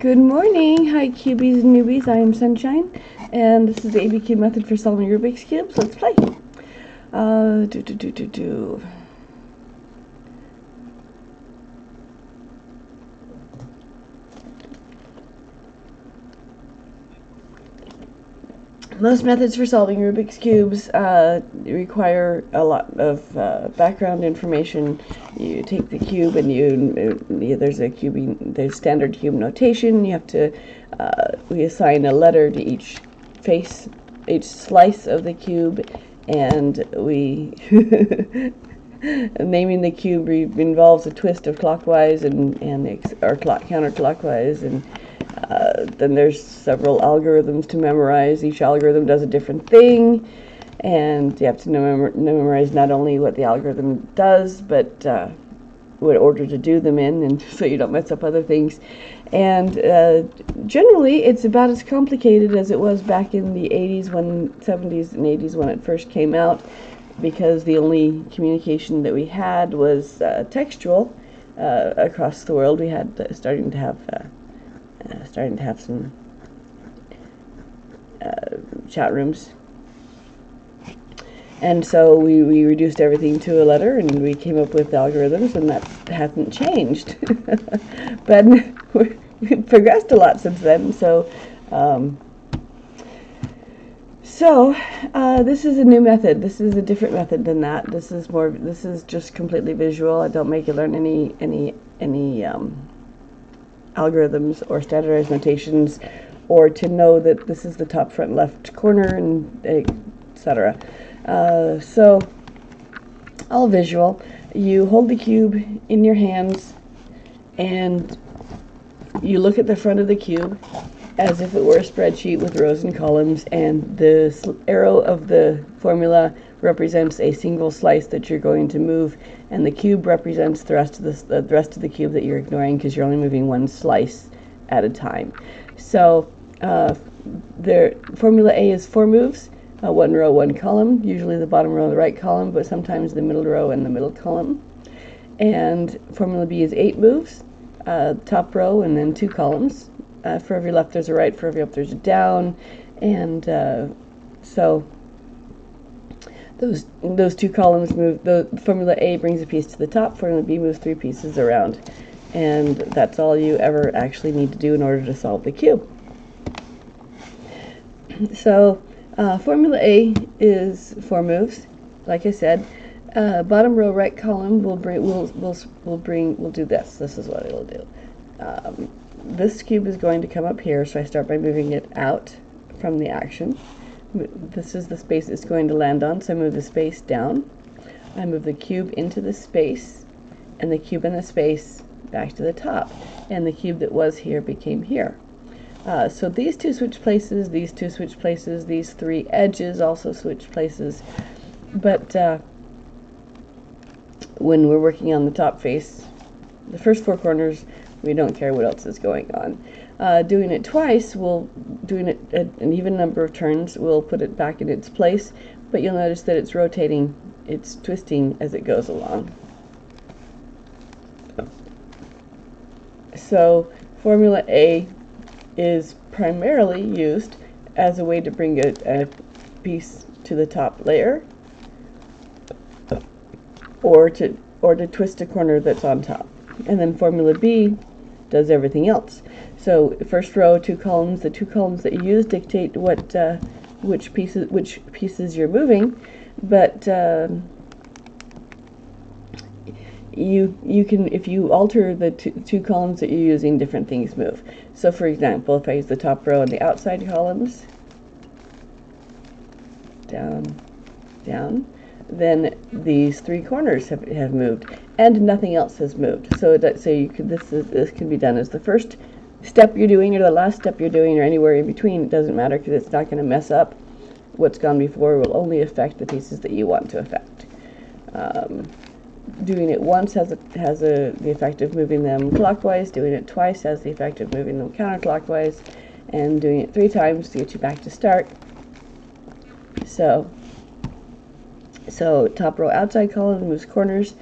Good morning. Hi, cubies and newbies. I am Sunshine, and this is the ABCube method for solving Rubik's Cubes. Let's play. Most methods for solving Rubik's Cubes require a lot of background information. You take the cube and there's standard cube notation. You have to, we assign a letter to each face, each slice of the cube, and we, naming the cube involves a twist of clockwise or counterclockwise, and then there's several algorithms to memorize. Each algorithm does a different thing, and you have to memorize not only what the algorithm does, but what order to do them in, and so you don't mess up other things. And generally, it's about as complicated as it was back in the 70s and 80s when it first came out, because the only communication that we had was textual across the world. We had starting to have some chat rooms, and so we reduced everything to a letter, and we came up with algorithms, and that hasn't changed. But we've progressed a lot since then. So this is a new method. This is a different method than that. This is just completely visual. I don't make you learn any algorithms or standardized notations, or to know that this is the top, front, left corner, and etc. So all visual. You hold the cube in your hands and you look at the front of the cube as if it were a spreadsheet with rows and columns, and the arrow of the formula represents a single slice that you're going to move, and the cube represents the rest of the cube that you're ignoring, because you're only moving one slice at a time. So formula A is 4 moves, 1 row, 1 column, usually the bottom row of the right column, but sometimes the middle row and the middle column. And formula B is 8 moves, top row and then 2 columns. For every left there's a right, for every up there's a down, and so those 2 columns move. The formula A brings a piece to the top, formula B moves 3 pieces around, and that's all you ever actually need to do in order to solve the cube. So formula A is 4 moves, like I said. Bottom row right column will do this. This is what it'll do. This cube is going to come up here, so I start by moving it out from the action. This is the space it's going to land on, so I move the space down. I move the cube into the space, and the cube in the space back to the top, and the cube that was here became here. So these 2 switch places, these 2 switch places, these 3 edges also switch places, but when we're working on the top face, the first 4 corners, we don't care what else is going on. Doing it twice, doing it an even number of turns, we'll put it back in its place, but you'll notice that it's rotating, it's twisting as it goes along. So formula A is primarily used as a way to bring a piece to the top layer, or to twist a corner that's on top. And then formula B does everything else. So first row, 2 columns. The 2 columns that you use dictate which pieces you're moving, but you can, if you alter the two columns that you're using, different things move. So for example, if I use the top row and the outside columns, down, down, then these 3 corners have moved, and nothing else has moved. So this can be done as the first step you're doing, or the last step you're doing, or anywhere in between. It doesn't matter, because it's not going to mess up what's gone before. It will only affect the pieces that you want to affect. Doing it once has the effect of moving them clockwise. Doing it twice has the effect of moving them counterclockwise, and doing it 3 times to get you back to start. So top row outside column moves corners,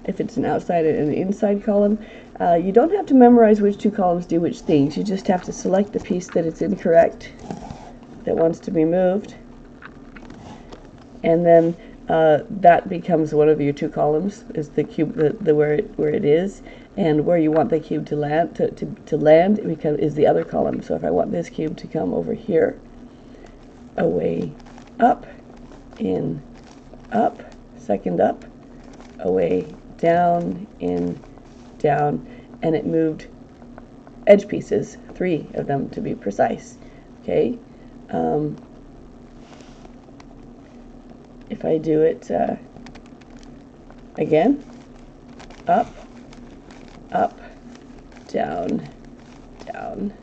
if it's an outside and an inside column. You don't have to memorize which two columns do which things. You just have to select the piece that it's incorrect, that wants to be moved, and then that becomes one of your two columns, is the cube, where it is, and where you want the cube to land is the other column. So if I want this cube to come over here, away, up, in, up, second up, away, down, in, down, and it moved edge pieces, 3 of them to be precise. Okay. If I do it again, up, up, down, down,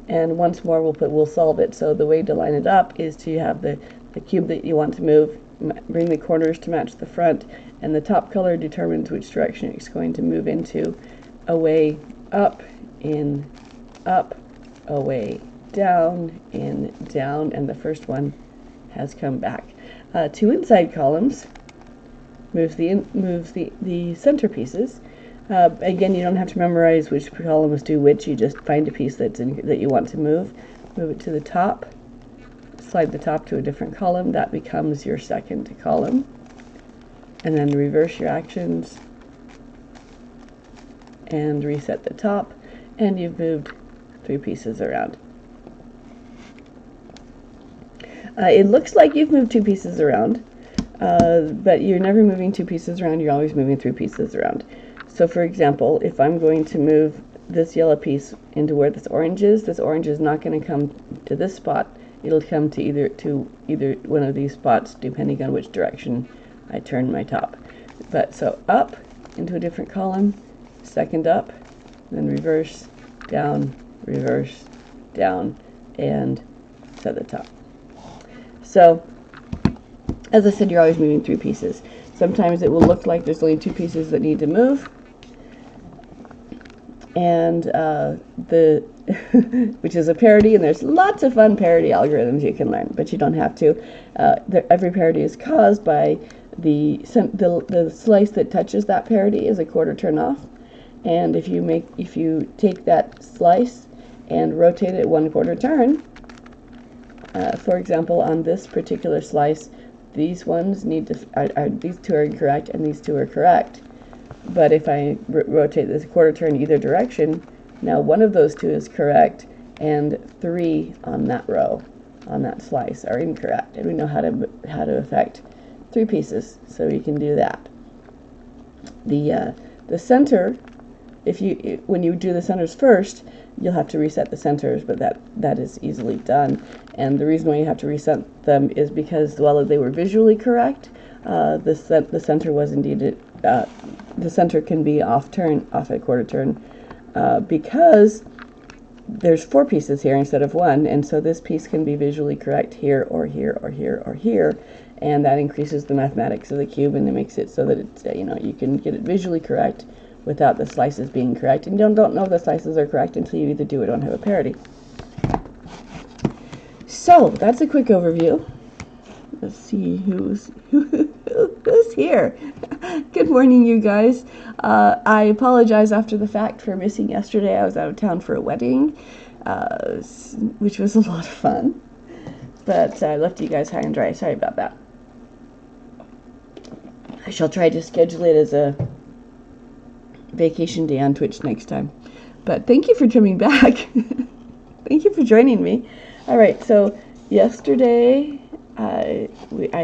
and once more we'll solve it. So the way to line it up is to have the cube that you want to move, bring the corners to match the front, and the top color determines which direction it's going to move into. Away, up, in, up, away, down, in, down, and the first one has come back. 2 inside columns moves the center pieces. Again, you don't have to memorize which columns do which. You just find a piece that you want to move it to the top, slide the top to a different column. That becomes your second column, and then reverse your actions and reset the top, and you've moved 3 pieces around. It looks like you've moved 2 pieces around, but you're never moving 2 pieces around, you're always moving 3 pieces around. So for example, if I'm going to move this yellow piece into where this orange is not going to come to this spot. It'll come to either one of these spots, depending on which direction I turn my top. But so up into a different column, second up, then reverse, down, and set the top. So, as I said, you're always moving 3 pieces. Sometimes it will look like there's only 2 pieces that need to move, and which is a parity, and there's lots of fun parity algorithms you can learn, but you don't have to. Every parity is caused by the slice that touches that parity is a quarter turn off, and if you take that slice and rotate it 1/4 turn, for example, on this particular slice, these ones these 2 are incorrect and these 2 are correct. But if I rotate this 1/4 turn either direction, now one of those 2 is correct and 3 on that row, on that slice, are incorrect. And we know how to affect 3 pieces, so we can do that. The center, when you do the centers first, you'll have to reset the centers, but that is easily done. And the reason why you have to reset them is because while they were visually correct, the center was indeed the center can be off a 1/4 turn because there's 4 pieces here instead of 1, and so this piece can be visually correct here or here or here or here, and that increases the mathematics of the cube, and it makes it so that it's you can get it visually correct without the slices being correct, and you don't know the slices are correct until you either do it or don't have a parity. So that's a quick overview. Let's see who's here. Good morning, you guys. I apologize after the fact for missing yesterday. I was out of town for a wedding, which was a lot of fun, but I left you guys high and dry. Sorry about that. I shall try to schedule it as a vacation day on Twitch next time. But thank you for coming back. Thank you for joining me. All right, so yesterday I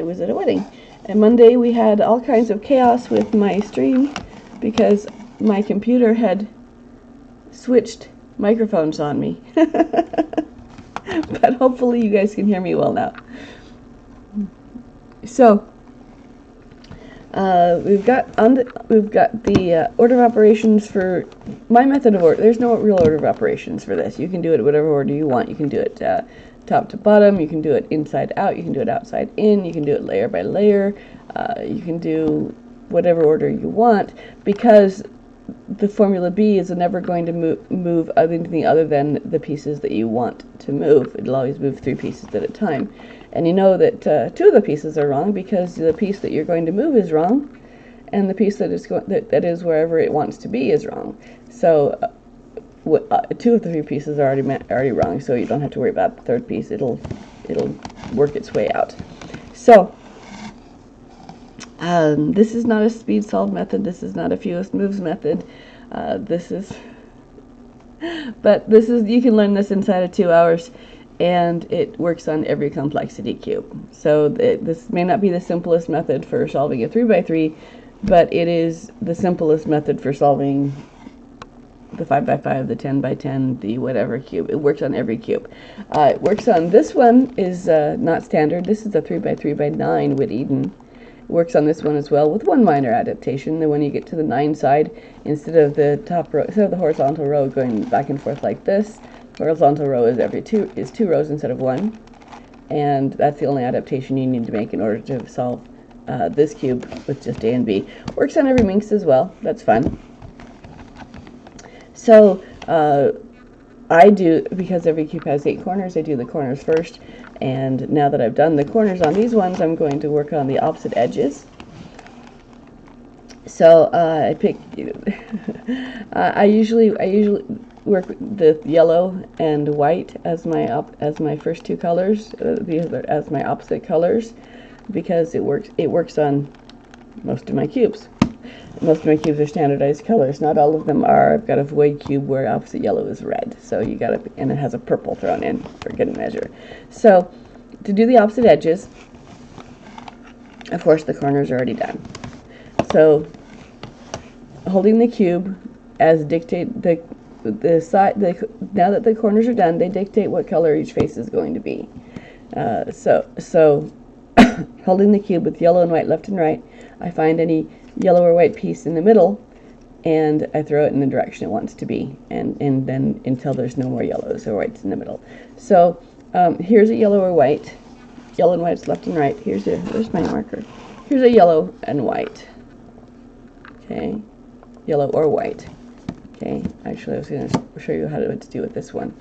was at a wedding, and Monday we had all kinds of chaos with my stream because my computer had switched microphones on me. But hopefully you guys can hear me well now. So we've got the order of operations for my method of order. There's no real order of operations for this. You can do it whatever order you want. You can do it top to bottom. You can do it inside out. You can do it outside in. You can do it layer by layer. You can do whatever order you want, because the formula B is never going to move anything other than the pieces that you want to move. It'll always move 3 pieces at a time. And you know that 2 of the pieces are wrong because the piece that you're going to move is wrong, and the piece that is that is wherever it wants to be is wrong. So 2 of the 3 pieces are already wrong, so you don't have to worry about the third piece. It'll work its way out. So this is not a speed solve method. This is not a fewest moves method. But you can learn this inside of 2 hours, and it works on every complexity cube. So this may not be the simplest method for solving a 3x3, but it is the simplest method for solving the 5x5, the 10x10, the whatever cube. It works on every cube. It works on, this one is not standard. This is a 3x3x9 with Eden. It works on this one as well with one minor adaptation. Then when you get to the 9 side, instead of the top row, instead of the horizontal row going back and forth like this, horizontal row is 2 rows instead of 1. And that's the only adaptation you need to make in order to solve this cube with just A and B. Works on every minx as well. That's fun. So I do, because every cube has 8 corners, I do the corners first. And now that I've done the corners on these ones, I'm going to work on the opposite edges. So I pick. I usually work the yellow and white as my first 2 colors, as my opposite colors, because it works on most of my cubes. Most of my cubes are standardized colors. Not all of them are. I've got a void cube where opposite yellow is red, so you got to, and it has a purple thrown in for good measure. So to do the opposite edges, of course the corners are already done. So holding the cube as dictate the side. Now that the corners are done, they dictate what color each face is going to be. So holding the cube with yellow and white left and right, I find any yellow or white piece in the middle, and I throw it in the direction it wants to be, and then until there's no more yellows or whites in the middle. So here's a yellow or white. Yellow and white's left and right. Where's my marker? Here's a yellow and white. Okay, yellow or white. Okay, actually I was going to show you what to do with this one.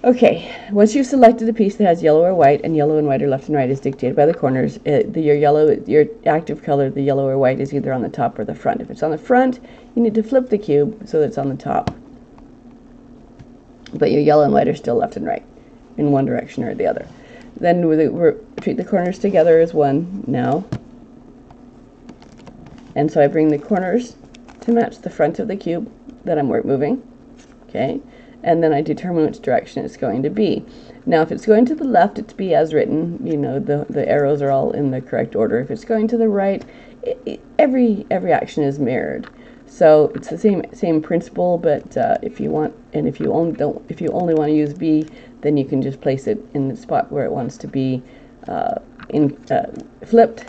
Okay, once you've selected a piece that has yellow or white, and yellow and white are left and right as dictated by the corners, your active color, the yellow or white, is either on the top or the front. If it's on the front, you need to flip the cube so that it's on the top. But your yellow and white are still left and right, in one direction or the other. Then we treat the corners together as one now. And so I bring the corners to match the front of the cube that I'm moving. Okay. And then I determine which direction it's going to be. Now, if it's going to the left, it's be as written. You know, the arrows are all in the correct order. If it's going to the right, every action is mirrored. So it's the same principle, but if you only want to use B, then you can just place it in the spot where it wants to be flipped.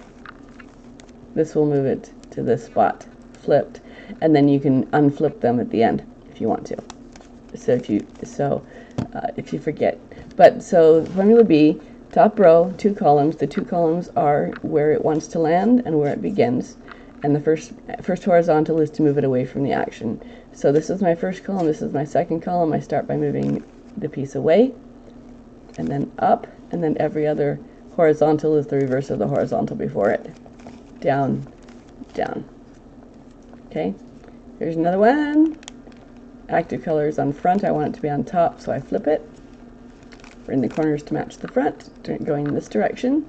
This will move it to this spot, flipped, and then you can unflip them at the end if you want to. So if you forget, so formula B, top row, 2 columns. The 2 columns are where it wants to land and where it begins, and the first horizontal is to move it away from the action. So this is my first column. This is my second column. I start by moving the piece away, and then up, and then every other horizontal is the reverse of the horizontal before it. Down, down. Okay. Here's another one. Active color is on front. I want it to be on top, so I flip it. Bring the corners to match the front, going in this direction.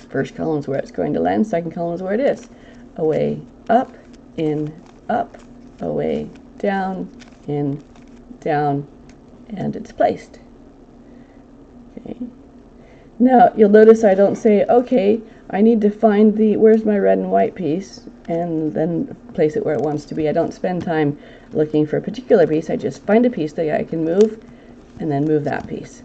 First column is where it's going to land. Second column is where it is. Away, up, in, up, away, down, in, down, and it's placed. Okay. Now, you'll notice I don't say, okay, I need to find where's my red and white piece, and then place it where it wants to be. I don't spend time looking for a particular piece. I just find a piece that I can move, and then move that piece.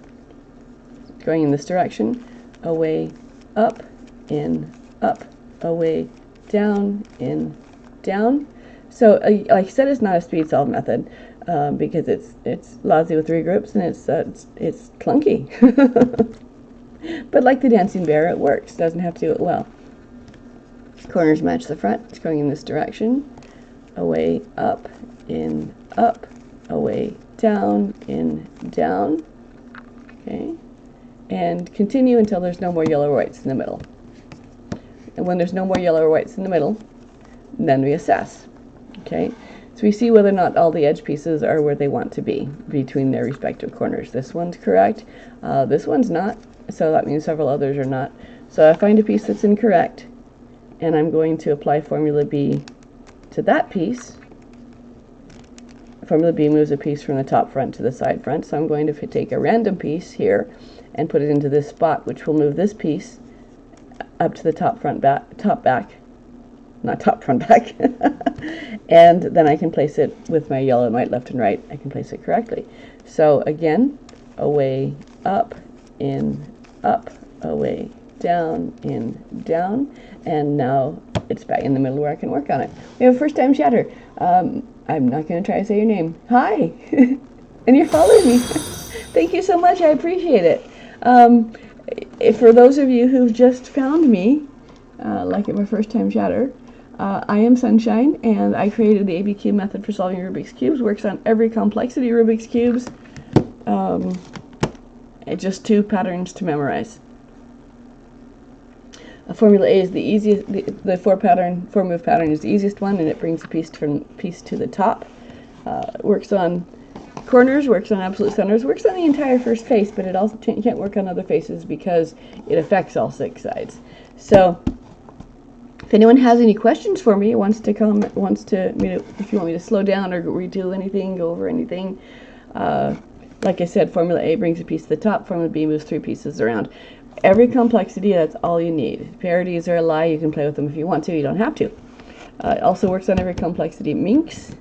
Going in this direction, away, up, in, up, away, down, in, down. So, like I said, it's not a speed solve method because it's lousy with 3 groups, and it's clunky. But like the dancing bear, it works. Doesn't have to do it well. Corners match the front. It's going in this direction. Away, up, in, up, away, down, in, down. Okay. And continue until there's no more yellow or whites in the middle. and when there's no more yellow or whites in the middle, then we assess. Okay, so we see whether or not all the edge pieces are where they want to be between their respective corners. This one's correct, this one's not, so that means several others are not. So I find a piece that's incorrect, and I'm going to apply Formula B to that piece. Formula B moves a piece from the top front to the side front, so I'm going to take a random piece here and put it into this spot, which will move this piece up to the top front back, not top front back, and then I can place it with my yellow and white left and right. I can place it correctly. So again, away, up, in, up, away, down, in, down, and now it's back in the middle where I can work on it. We have a first time chatter. I'm not going to try to say your name. Hi, and you're following me. Thank you so much. I appreciate it. For those of you who've just found me, like at my first time chatter, I am Sunshine, and I created the ABCube method for solving Rubik's Cubes. Works on every complexity Rubik's Cubes. Just 2 patterns to memorize. Formula A is the easiest. The 4-move pattern is the easiest one, and it brings a piece to the top. Works on corners, works on absolute centers, works on the entire first face, but it also can't work on other faces because it affects all 6 sides. So, if anyone has any questions for me, if you want me to slow down or redo anything, go over anything, like I said, Formula A brings a piece to the top. Formula B moves 3 pieces around. Every complexity, that's all you need. Parodies are a lie. You can play with them if you want to. You don't have to. It also works on every complexity. Minx.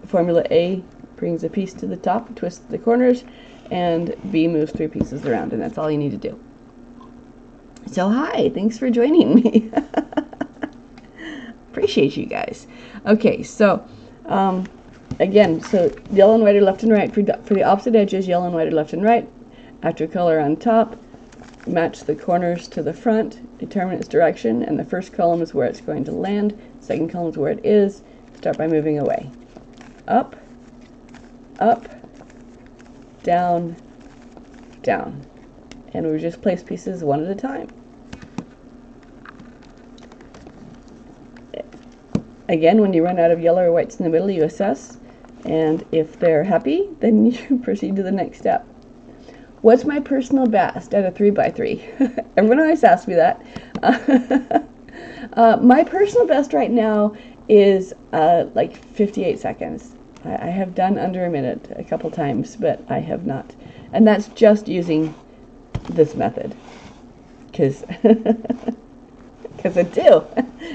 Formula A brings a piece to the top, twists the corners, and B moves 3 pieces around, and that's all you need to do. So hi, thanks for joining me. Appreciate you guys. Okay, so again, so yellow and white are left and right. For the opposite edges, yellow and white are left and right. After color on top, match the corners to the front, determine its direction, and the first column is where it's going to land, second column is where it is. Start by moving away. Up, up, down, down. And we just place pieces one at a time. Again, when you run out of yellow or whites in the middle, you assess, and if they're happy, then you proceed to the next step. What's my personal best at a 3x3? Everyone always asks me that. My personal best right now is like 58 seconds. I have done under a minute a couple times, but I have not. And that's just using this method. Because I do.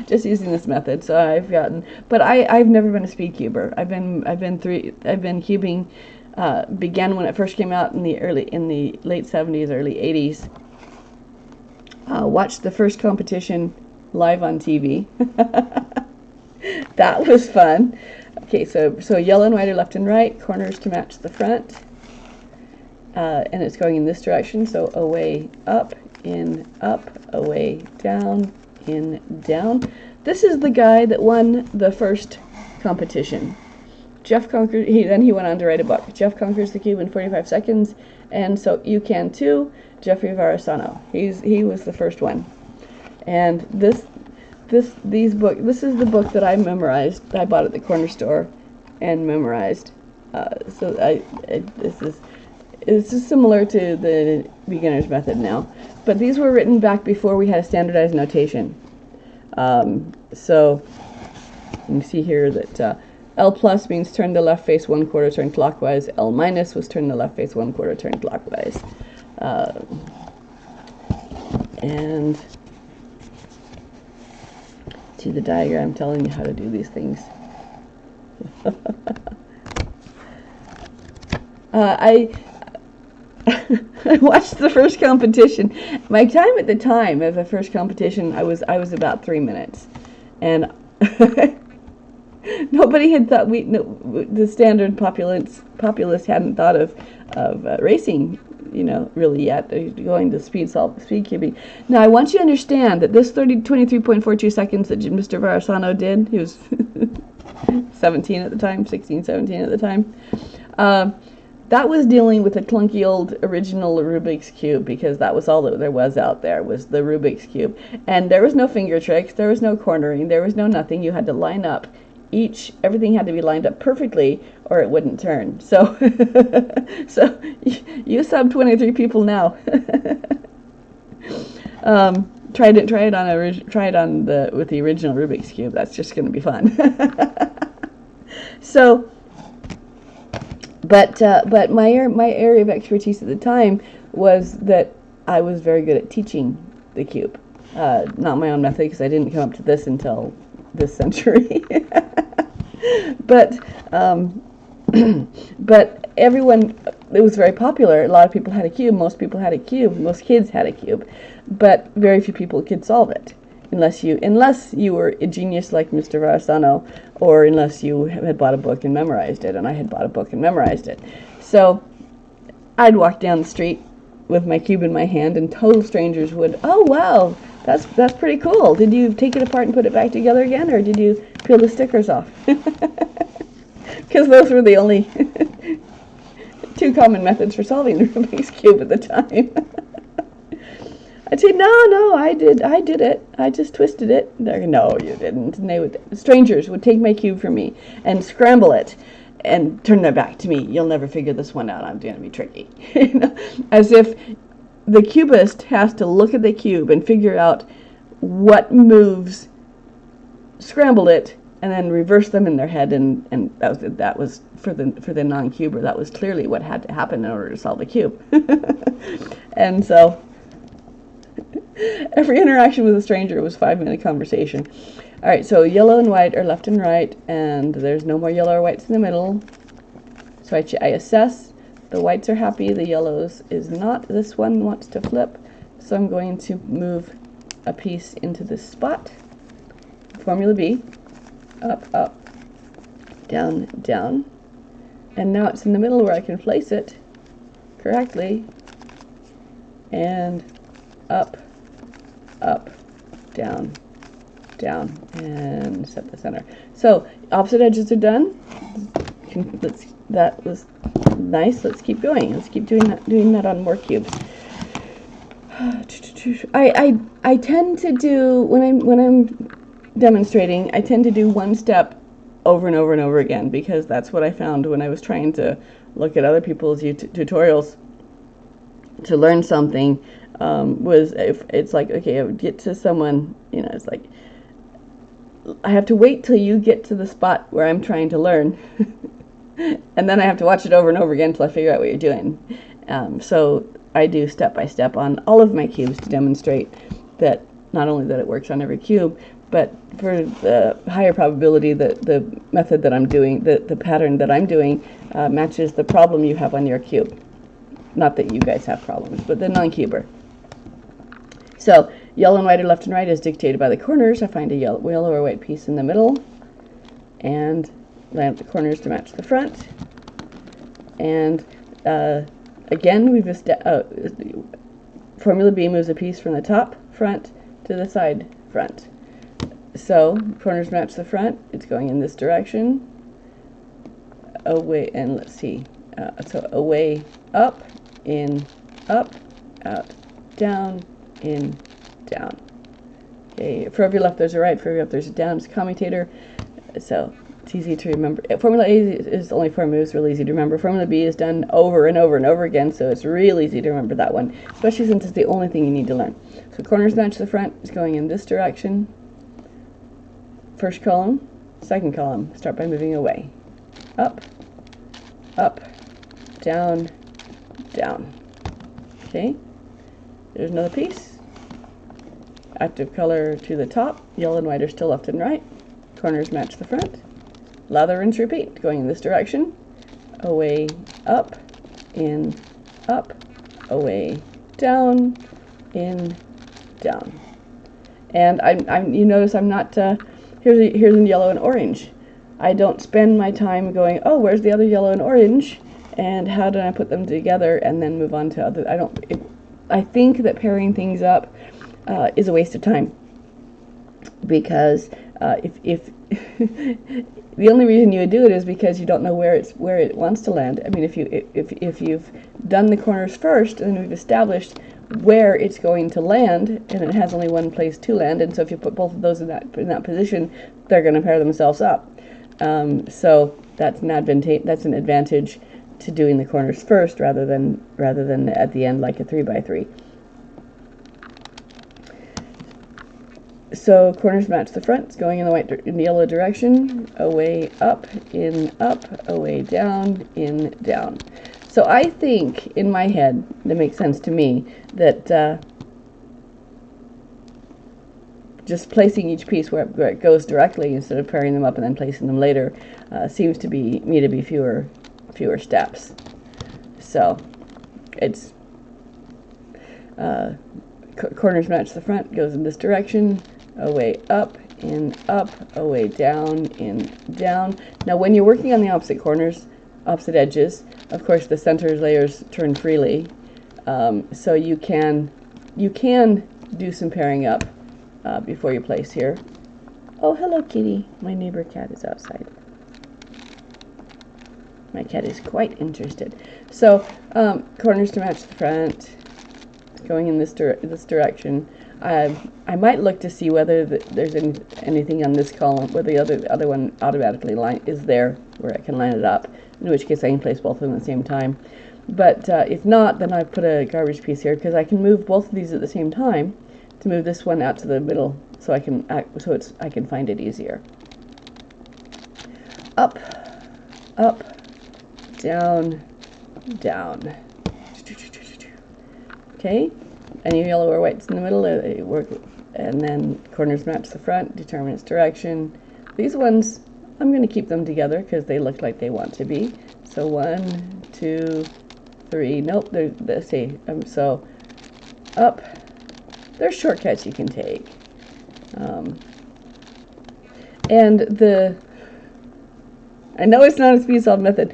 Just using this method. So I've gotten, but I've never been a speed cuber. I've been cubing. Began when it first came out in the late 70s, early 80s. Watched the first competition live on TV. That was fun. Okay, so yellow and white are left and right, corners to match the front, and it's going in this direction. So away, up, in, up, away, down, in, down. This is the guy that won the first competition. Jeff conquered. Then he went on to write a book. Jeff conquers the cube in 45 seconds, and so you can too. Jeffrey Varasano. He was the first one, and this is the book that I memorized. I bought at the corner store, and memorized. This is similar to the beginner's method now, but these were written back before we had a standardized notation. So you can see here that. L plus means turn the left face 1/4 turn clockwise. L minus was turn the left face 1/4 turn clockwise. And see the diagram telling you how to do these things. I watched the first competition. My time at the time of the first competition, I was about 3 minutes, and nobody had thought the standard populace hadn't thought of racing, really yet. Going to speed cubing. Now I want you to understand that this 23.42 seconds that Mr. Varasano did, he was 17 at the time, 16, 17 at the time. that was dealing with a clunky old original Rubik's Cube, because that was all that there was out there, was the Rubik's Cube. And there was no finger tricks, there was no cornering, there was no nothing. You had to line up everything had to be lined up perfectly or it wouldn't turn. So, so you sub 23 people now. Try it with the original Rubik's Cube. That's just going to be fun. So, but my area of expertise at the time was that I was very good at teaching the cube. Not my own method, because I didn't come up to this until this century. But but everyone, it was very popular. A lot of people had a cube. Most people had a cube. Most kids had a cube, but very few people could solve it, unless you were a genius like Mr. Varsano, or unless you had bought a book and memorized it. And I had bought a book and memorized it. So I'd walk down the street with my cube in my hand, and total strangers would, oh wow, that's pretty cool. Did you take it apart and put it back together again, or did you peel the stickers off? Because those were the only two common methods for solving the Rubik's Cube at the time. I'd say, no, I did it. I just twisted it. They're, no, you didn't. And strangers would take my cube from me and scramble it and turn their back to me. You'll never figure this one out. I'm going to be tricky. As if the cubist has to look at the cube and figure out what moves scrambled it, and then reverse them in their head, and that was for the non-cuber. That was clearly what had to happen in order to solve the cube. And so every interaction with a stranger was 5-minute conversation. All right, so yellow and white are left and right, and there's no more yellow or whites in the middle. So I assess. The whites are happy, the yellows is not. This one wants to flip, so I'm going to move a piece into this spot. Formula B. Up, up, down, down. And now it's in the middle where I can place it correctly. And up, up, down, down, and set the center. So opposite edges are done. That was nice. Let's keep going. Let's keep doing that on more cubes. I tend to do, when I'm demonstrating, I tend to do one step over and over and over again, because that's what I found when I was trying to look at other people's tutorials to learn something. Was if it's like, okay, I would get to someone, it's like I have to wait till you get to the spot where I'm trying to learn, and then I have to watch it over and over again till I figure out what you're doing. So I do step by step on all of my cubes to demonstrate that not only that it works on every cube, but for the higher probability that the method that I'm doing, the pattern that I'm doing, matches the problem you have on your cube. Not that you guys have problems, but the non-cuber. So yellow and white are left and right as dictated by the corners. I find a yellow or white piece in the middle, and line up the corners to match the front. And again, Formula B moves a piece from the top front to the side front. So corners match the front. It's going in this direction. Away, and let's see. So away, up, in, up, out, down, in, down. Okay. For every left, there's a right. For every up, there's a down. It's a commutator. So it's easy to remember. Formula A is only 4 moves, really easy to remember. Formula B is done over and over and over again, so it's real easy to remember that one, especially since it's the only thing you need to learn. So corners match the front. It's going in this direction. First column, second column. Start by moving away. Up, up, down, down. Okay. There's another piece. Active color to the top. Yellow and white are still left and right. Corners match the front. Lather, rinse, repeat. Going in this direction. Away, up, in, up, away, down, in, down. And you notice I'm not, here's in yellow and orange. I don't spend my time going, oh, where's the other yellow and orange? And how do I put them together and then move on to other, I think that pairing things up is a waste of time, because if the only reason you would do it is because you don't know where it wants to land. I mean, if you've done the corners first, and then we've established where it's going to land, and it has only one place to land, and so if you put both of those in that position, they're going to pair themselves up. So that's an advantage to doing the corners first rather than at the end like a 3x3. So corners match the front. It's going in the yellow direction. Away up, in up, away down, in down. So I think in my head that makes sense to me that just placing each piece where it goes directly instead of pairing them up and then placing them later seems to be fewer steps. So it's corners match the front, goes in this direction, away up, in up, away down, in down. Now when you're working on the opposite corners, opposite edges, of course the center layers turn freely, so you can do some pairing up before you place here. Oh, hello kitty. My neighbor cat is outside. My cat is quite interested. So corners to match the front, going in this direction. I might look to see whether there's anything on this column where the other one automatically is there where I can line it up, in which case I can place both of them at the same time. But if not, then I put a garbage piece here because I can move both of these at the same time to move this one out to the middle so I can find it easier. Up, up, down, down. Okay. Any yellow or whites in the middle, work, and then corners match the front, determine its direction. These ones, I'm going to keep them together because they look like they want to be. So 1, 2, 3. Nope, let's see. So up. There's shortcuts you can take. I know it's not a speed solve method.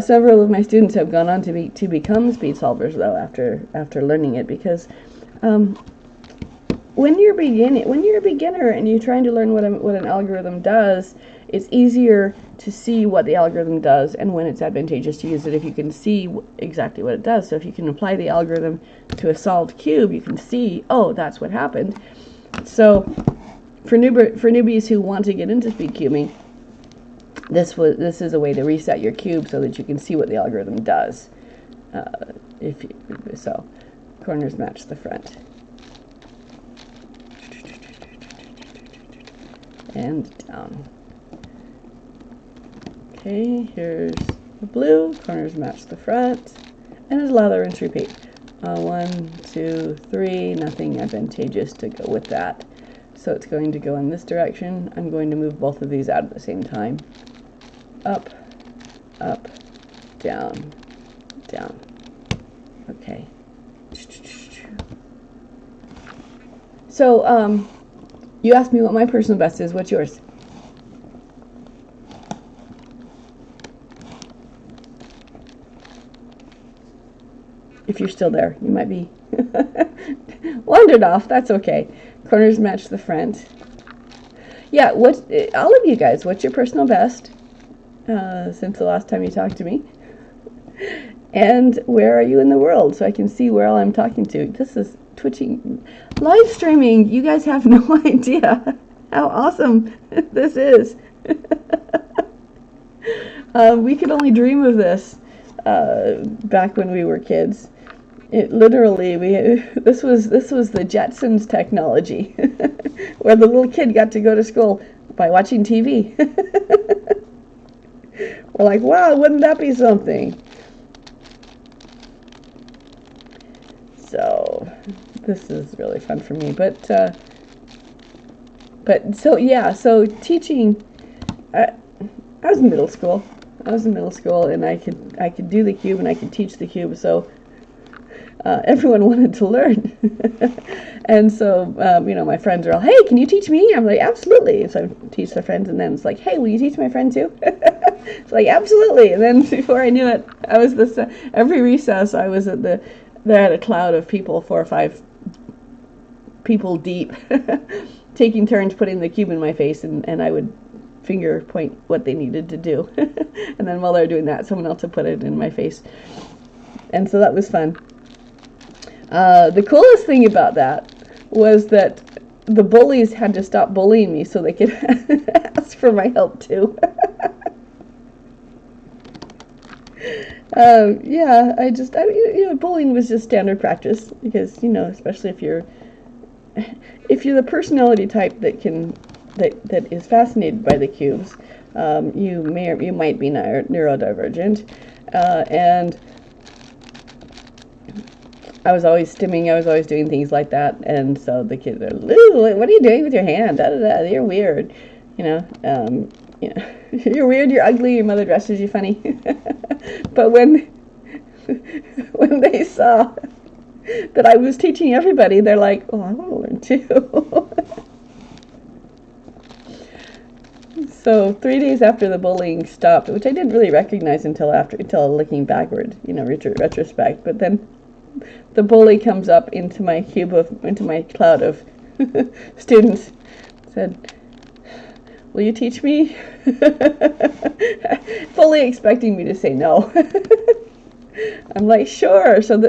Several of my students have gone on to become speed solvers though after learning it, because when you're a beginner and you're trying to learn what an algorithm does, it's easier to see what the algorithm does and when it's advantageous to use it if you can see exactly what it does. So if you can apply the algorithm to a solved cube, you can see, oh, that's what happened. So for newbies who want to get into speed cubing, this is a way to reset your cube so that you can see what the algorithm does. So corners match the front. And down. Okay, here's the blue, corners match the front, and just allow the rinse repeat. 1, 2, 3, nothing advantageous to go with that. So it's going to go in this direction. I'm going to move both of these out at the same time. Up, up, down, down. Okay. So, you asked me what my personal best is. What's yours? If you're still there, you might be wandered off. That's okay. Corners match the front. Yeah, all of you guys, what's your personal best since the last time you talked to me? And where are you in the world so I can see where all I'm talking to? This is Twitching, live streaming. You guys have no idea how awesome this is. We could only dream of this back when we were kids. It literally, this was the Jetsons technology, where the little kid got to go to school by watching TV. We're like, wow, wouldn't that be something? So this is really fun for me, but so yeah, so teaching. I was in middle school. And I could do the cube and I could teach the cube. So everyone wanted to learn, and so my friends are all, hey, can you teach me? I'm like, absolutely. So I teach their friends, and then it's like, hey, will you teach my friend too? It's like, absolutely. And then before I knew it, I was every recess I was there had a cloud of people, 4 or 5 people deep, taking turns putting the cube in my face, and I would finger point what they needed to do. And then while they're doing that, someone else would put it in my face. And so that was fun. The coolest thing about that was that the bullies had to stop bullying me so they could ask for my help too. Bullying was just standard practice because, especially if you're the personality type that is fascinated by the cubes, you might be neurodivergent, and I was always stimming. I was always doing things like that, and so the kids are, Lou, what are you doing with your hand? Da, da, da. You're weird, You're weird. You're ugly. Your mother dresses you funny. But when they saw that I was teaching everybody, they're like, "Oh, I want to learn too." So 3 days after the bullying stopped, which I didn't really recognize until looking backward, retrospect. But then the bully comes up into my cloud of students, said, "Will you teach me?" Fully expecting me to say no. I'm like, sure. So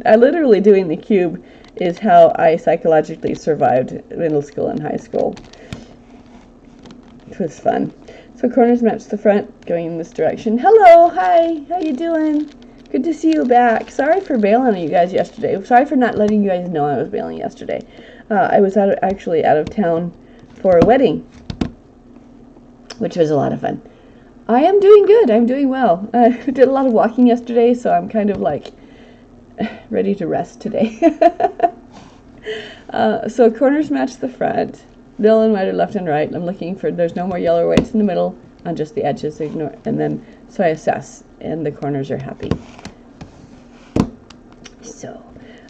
I literally doing the cube is how I psychologically survived middle school and high school. It was fun. So corners match the front, going in this direction. Hello, hi, how you doing? Good to see you back. Sorry for bailing on you guys yesterday. Sorry for not letting you guys know I was bailing yesterday. I was actually out of town for a wedding, which was a lot of fun. I am doing good. I'm doing well. I did a lot of walking yesterday, so I'm kind of like ready to rest today. So corners match the front. Middle and right are left and right. I'm looking for, there's no more yellow or whites in the middle, on just the edges, ignore, and then, so I assess, and the corners are happy. So,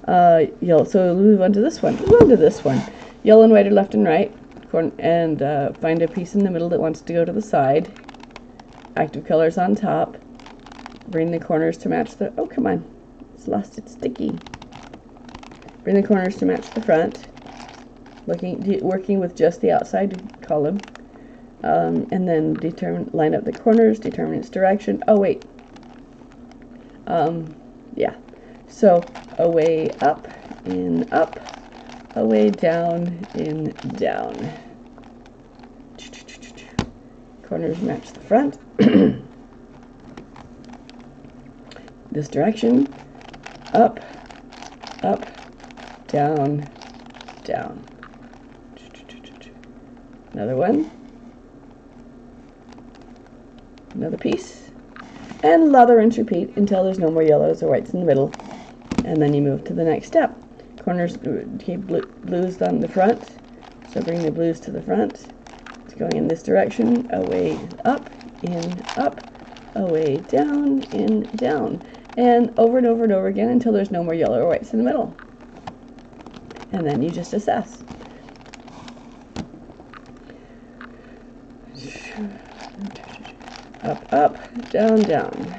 so we'll move on to this one. Move on to this one. Yellow and white are left and right, and find a piece in the middle that wants to go to the side. Active colors on top. Bring the corners to match the, oh, come on. It's lost its sticky. Bring the corners to match the front. Working with just the outside column. And then line up the corners, determine its direction. Oh, wait. Yeah. So, away up, in up, away down, in down. Corners match the front. This direction. Up, up, down, down. Another one. Another piece. And lather and repeat until there's no more yellows or whites in the middle. And then you move to the next step. Corners, keep blues on the front. So bring the blues to the front. It's going in this direction. Away, up, in, up, away, down, in, down. And over and over and over again until there's no more yellow or whites in the middle. And then you just assess. Up, up, down, down.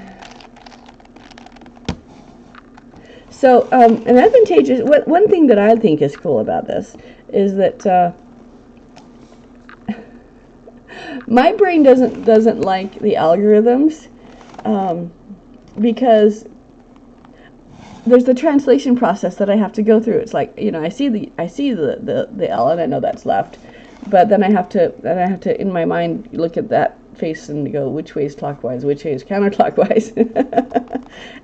So, an advantageous, one thing that I think is cool about this is that my brain doesn't like the algorithms because there's the translation process that I have to go through. It's like, I see the L and I know that's left, but then I have to in my mind look at that face and go, which way is clockwise, which way is counterclockwise.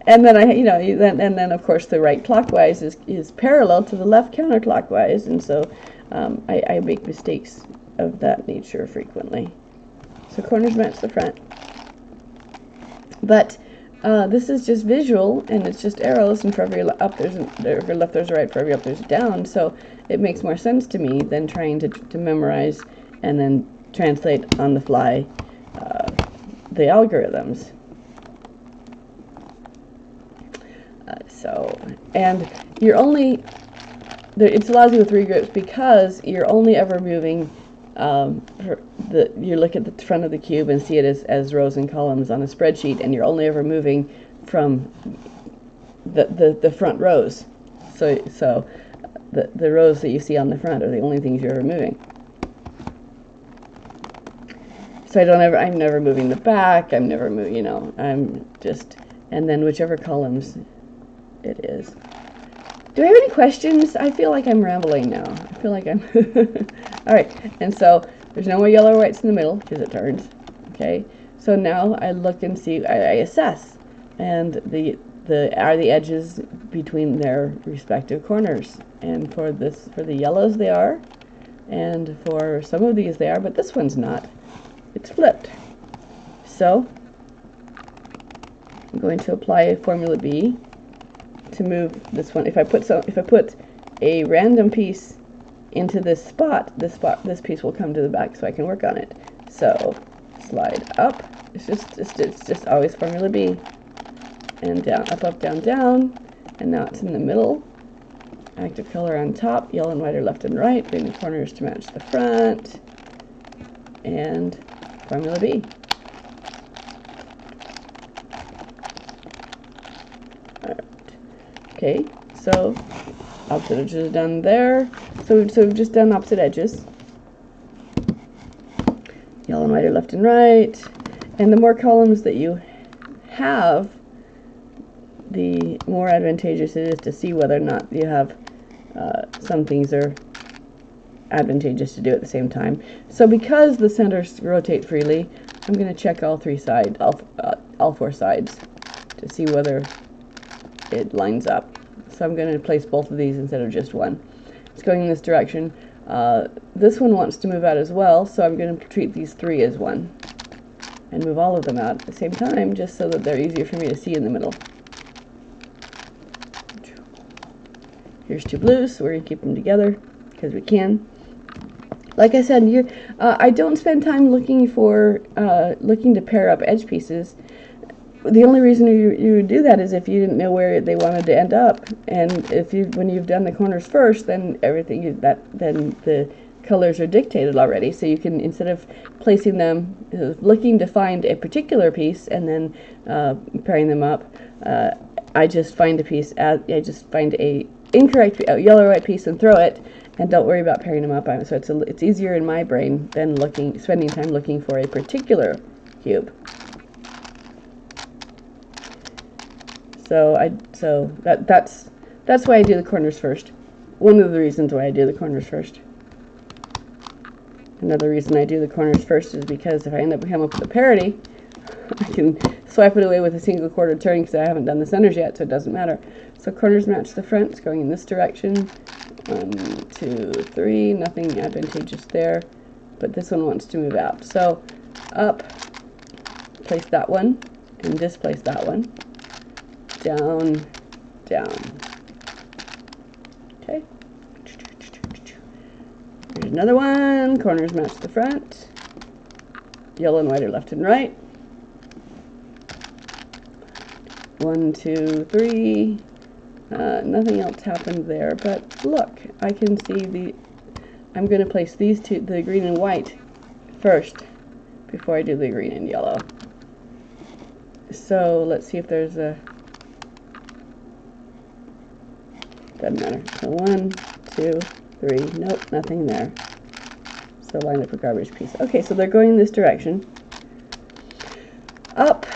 And then then of course the right clockwise is parallel to the left counterclockwise, and so I make mistakes of that nature frequently. So corners match the front. But this is just visual, and it's just arrows, and for every up there's every left there's a right, for every up there's a down. So it makes more sense to me than trying to memorize and then translate on the fly the algorithms. And you're only, it allows you with three groups because you're only ever moving, you look at the front of the cube and see it as rows and columns on a spreadsheet, and you're only ever moving from the front rows. So the rows that you see on the front are the only things you're ever moving. So I'm never moving the back, I'm never moving, you know, I'm just, and then whichever columns it is. Do I have any questions? I feel like I'm rambling now. I feel like I'm, all right, and so there's no more yellow or whites in the middle, because it turns, okay? So now I look and see, I assess, and the edges between their respective corners. And for the yellows they are, and for some of these they are, but this one's not. It's flipped. So I'm going to apply a Formula B to move this one. If I put a random piece into this piece will come to the back so I can work on it. So slide up. It's just always Formula B. And down, up, down, down. And now it's in the middle. Active color on top, yellow and white are left and right, bring the corners to match the front, and Formula B. Alright. Okay, so opposite edges are done there. So we've just done opposite edges. Yellow and white are left and right. And the more columns that you have, the more advantageous it is to see whether or not you have some things are advantageous to do at the same time. So because the centers rotate freely, I'm going to check all four sides to see whether it lines up. So I'm going to place both of these instead of just one. It's going in this direction. This one wants to move out as well, so I'm going to treat these three as one and move all of them out at the same time, just so that they're easier for me to see in the middle. Here's two blues, so we're going to keep them together because we can. Like I said, I don't spend time looking to pair up edge pieces. The only reason you would do that is if you didn't know where they wanted to end up, and when you've done the corners first, then then the colors are dictated already. So you can, instead of placing them, looking to find a particular piece and then pairing them up, I just find a incorrect yellow or white piece and throw it, and don't worry about pairing them up. So it's easier in my brain than spending time looking for a particular cube. So that's why I do the corners first. One of the reasons why I do the corners first. Another reason I do the corners first is because if I end up coming up with a parity, I can swipe it away with a single quarter turn because I haven't done the centers yet, so it doesn't matter. So corners match the front. It's going in this direction. 1, 2, 3. Nothing advantageous there, but this one wants to move out. So up, place that one, and displace that one. Down, down. Okay. Here's another one. Corners match the front. Yellow and white are left and right. 1, 2, 3. Nothing else happened there, but look, I can see I'm going to place these two, the green and white, first before I do the green and yellow. So let's see if there's a, doesn't matter. So 1, 2, 3, nope, nothing there. So line up a garbage piece. Okay, so they're going in this direction. Up,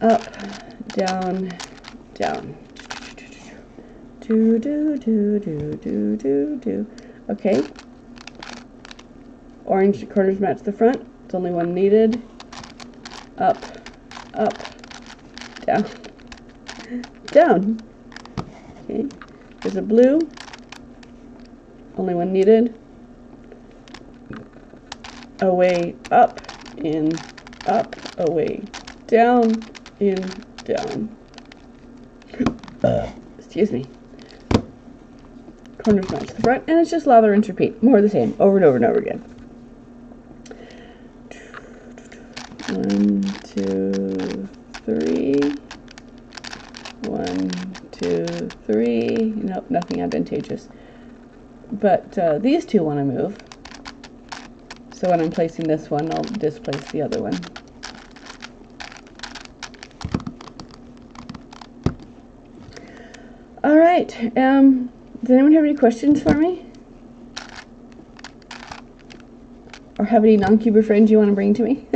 up, down, down. Do, do, do, do, do, do, do. Okay. Orange corners match the front. It's only one needed. Up, up, down, down. Okay. There's a blue. Only one needed. Away, up, in, up, away, down, in, down. Excuse me. Corners match the front, and it's just lather, rinse, repeat. More of the same, over and over and over again. 1, 2, 3. 1, 2, 3. Nope, nothing advantageous. But these two want to move. So when I'm placing this one, I'll displace the other one. All right. Does anyone have any questions for me? or have any non-cuber friends you want to bring to me?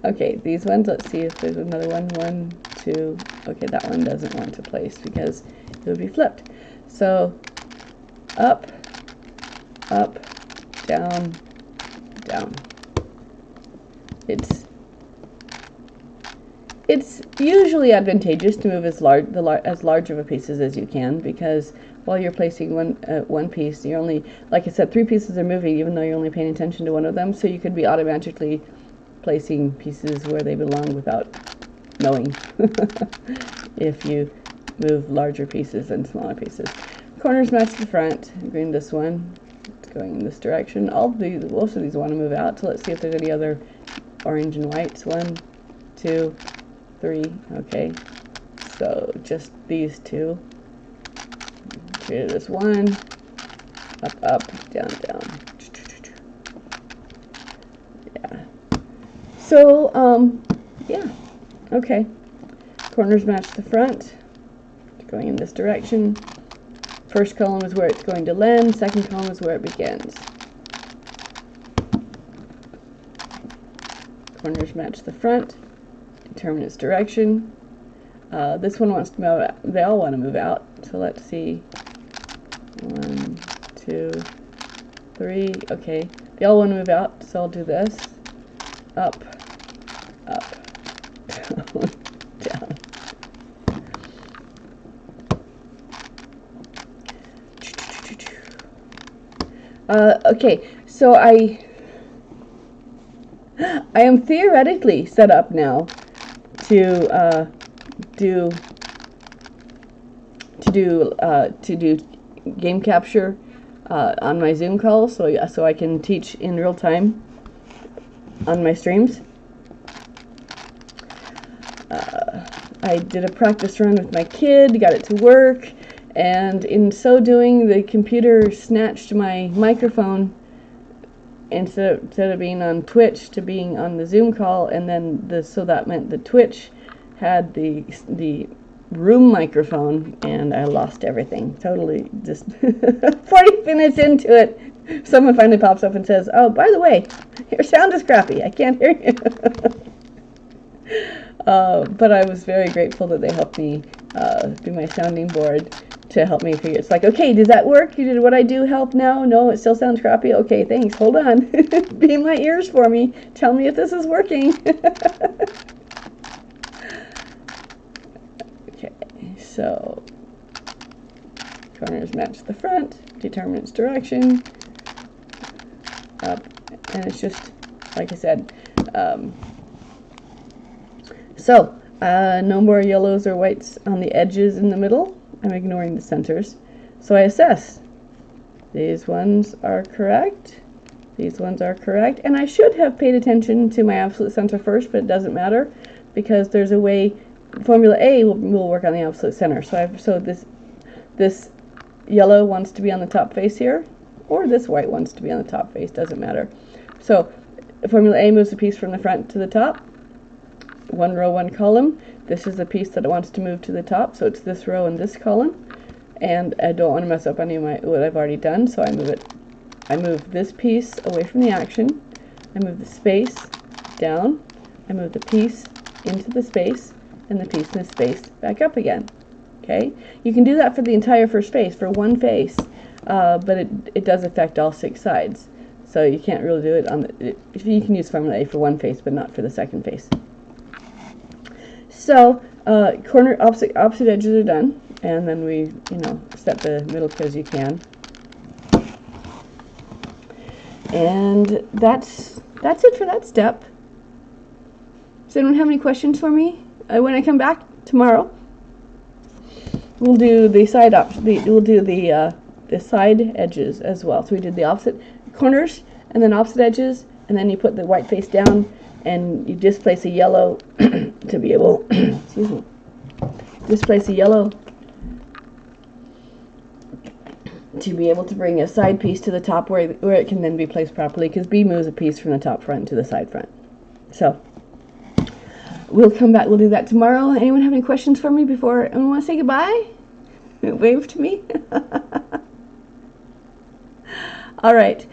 Okay, these ones, let's see if there's another one. 1, 2, okay, that one doesn't want to place because it would be flipped. So, up, up, down, down. It's usually advantageous to move as large of a pieces as you can, because while you're placing one piece, you're only, like I said, 3 pieces are moving even though you're only paying attention to one of them, so you could be automatically placing pieces where they belong without knowing if you move larger pieces and smaller pieces. Corners match the front. Green this one. It's going in this direction. Most of these want to move out, so let's see if there's any other orange and whites. 1, 2, 3. Okay, so just these 2. Here, this 1. Up, up, down, down. So, yeah, okay. Corners match the front. It's going in this direction. First column is where it's going to land. Second column is where it begins. Corners match the front. Determine its direction. This one wants to move out. They all want to move out. So let's see. 1, 2, 3. Okay. They all want to move out, so I'll do this. Up, up, down, down. Okay, so I am theoretically set up now to do game capture on my Zoom calls, so I can teach in real time on my streams. I did a practice run with my kid, got it to work, and in so doing, the computer snatched my microphone instead of being on Twitch to being on the Zoom call, and then so that meant the Twitch had the room microphone, and I lost everything. Totally, just 40 minutes into it, someone finally pops up and says, "Oh, by the way, your sound is crappy. I can't hear you." But I was very grateful that they helped me be my sounding board to help me figure. It's like, okay, does that work? Did what I do help now? No, it still sounds crappy. Okay, thanks. Hold on. Be in my ears for me. Tell me if this is working. Okay, so corners match the front. Determine its direction. Up, and it's just like I said. So no more yellows or whites on the edges in the middle. I'm ignoring the centers. So I assess. These ones are correct. These ones are correct. And I should have paid attention to my absolute center first, but it doesn't matter because there's a way. Formula A will work on the absolute center. So this yellow wants to be on the top face here, or this white wants to be on the top face. Doesn't matter. So Formula A moves a piece from the front to the top. 1 row, 1 column. This is the piece that it wants to move to the top, so it's this row and this column. And I don't want to mess up any of what I've already done, so I move it. I move this piece away from the action. I move the space down. I move the piece into the space, and the piece in the space back up again. Okay? You can do that for the entire first face, for one face, but it does affect all 6 sides. So you can't really do it on the. You can use Formula A for one face, but not for the second face. So corner opposite edges are done, and then we set the middle because you can. And that's it for that step. Does anyone have any questions for me? When I come back tomorrow, we'll do the side the side edges as well. So we did the opposite corners and then opposite edges, and then you put the white face down and you displace a yellow to be able excuse me, displace a yellow to be able to bring a side piece to the top where it can then be placed properly, because B moves a piece from the top front to the side front. So we'll come back, we'll do that tomorrow. Anyone have any questions for me before anyone want to say goodbye? Wave to me. All right.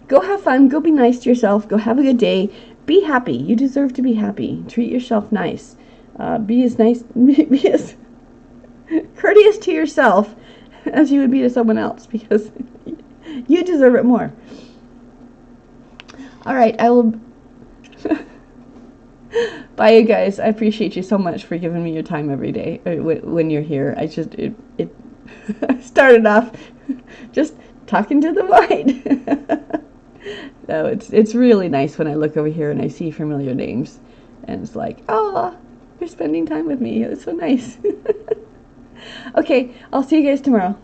go have fun. Go be nice to yourself. Go have a good day. Be happy. You deserve to be happy. Treat yourself nice. Be as nice, be as courteous to yourself as you would be to someone else, because you deserve it more. All right, I will. Bye, you guys. I appreciate you so much for giving me your time every day when you're here. It started off just talking to the void. No, it's really nice when I look over here and I see familiar names, and it's like, oh, you're spending time with me. It's so nice. Okay, I'll see you guys tomorrow.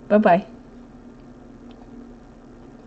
Bye-bye.